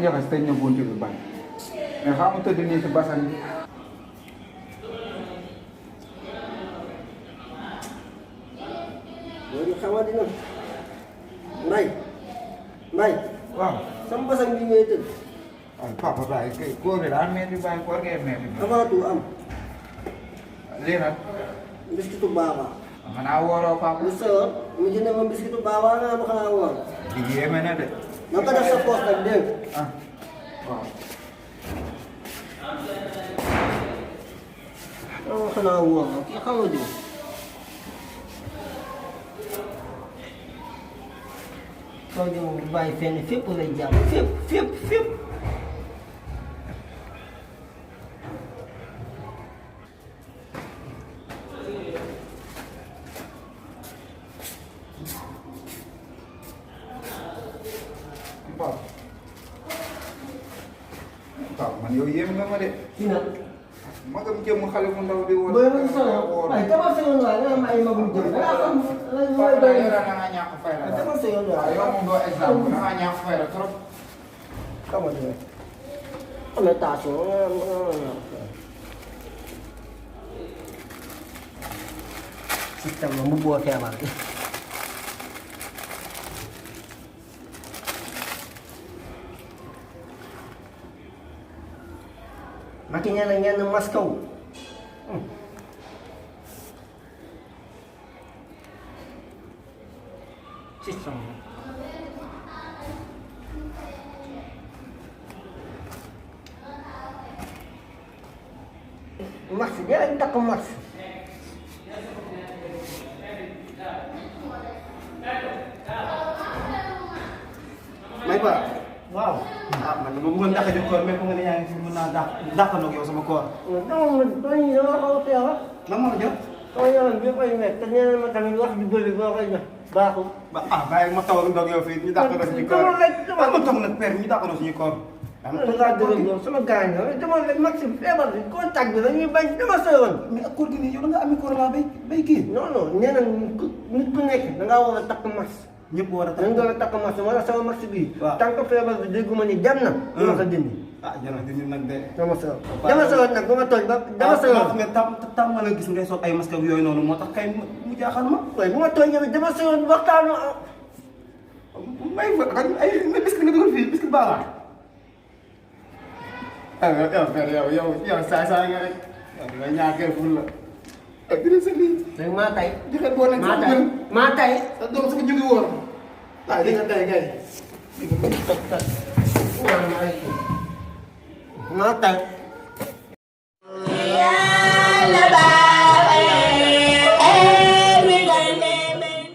njaxas tëj na buntu bi bañ mais xam nga tëdd nii si basan bi. loolu xamante ne Mbaye. waaw. sama basan bi ngay tëdd. waaw papa Baye kay koor bi daa metti Baye koor ngay metti. avant am. lii nag. biskitu baaba. xanaa wooroo papa. lu sëyoon mu jënd ma biskitu baaba nga ma xanaa woor. di yéeme na de. na ko def sa poos nag dégg ah waaw. nga xanaa woor kii xamoo di. soo jëm bu bàyyi fenn fépp lay jàpp fépp. waaw man yow yéem nga ma de. kii nag. magam jëm xale bu ndaw di woor. booy ma solo waaye dama sëyoon waaye nga am ay magum jëm da ngaa xam lan mooy doy. yow da ngaa ñàkk fayda. dama sëyoon waaw waaye. yow moom doo exemple da ngaa ñàkk fayda trop. xamal ne am na tension système la mu boo feebar bi. Macky nee na ngeen maskaw. système la. max bi yaa ngi takk max. may ba waaw. ah man dama bëggoon dàq jóg koor mais fu nga ne yaa ngi fi mën naa dàqandoo ak yow sama koor. dama xaw a feebar. lan moo la jot. sama yaram bi koy nekk te nee na ma tamit wax ju bëri boo koy def baaxul. bàyyi ma taw ak ndox yow fii ñu dàqandoo suñu koor. dama ma toog nag père ñu dàqandoo suñu koor. dama dëgg yow sama gaañ la dama rek max bi feebar bi contact bi dañuy bañ dama sëyoon. mais ak koor gi nii yow da nga amee corona bay kii. non non nee na nit ku nekk da ngaa war a takk max. ñëpp war a da nga war a takk max wala sama max bii. waaw tant que feebar bi dégguma ni dem na. dama ko dindi. jërëjëf dindi nag de. dama sëyoon dama sëyoon nag ba ma toog ba dama sëyoon. nga tam ma la gis ngay sol ay masque ak yooyu noonu moo tax kay mu jaaxal ma. waaye bu ma toogee dama sëyoon waxtaanu. may fa ay biscuit nga dugal fii biscuit baax yow saay nga rek yow da nga ñaakee ful la ak dina sa lii léegi maa tay. joxe boo nekk sa gën maa tay. sa doom su ko jóge woon waaw li nga tay kay maa tay.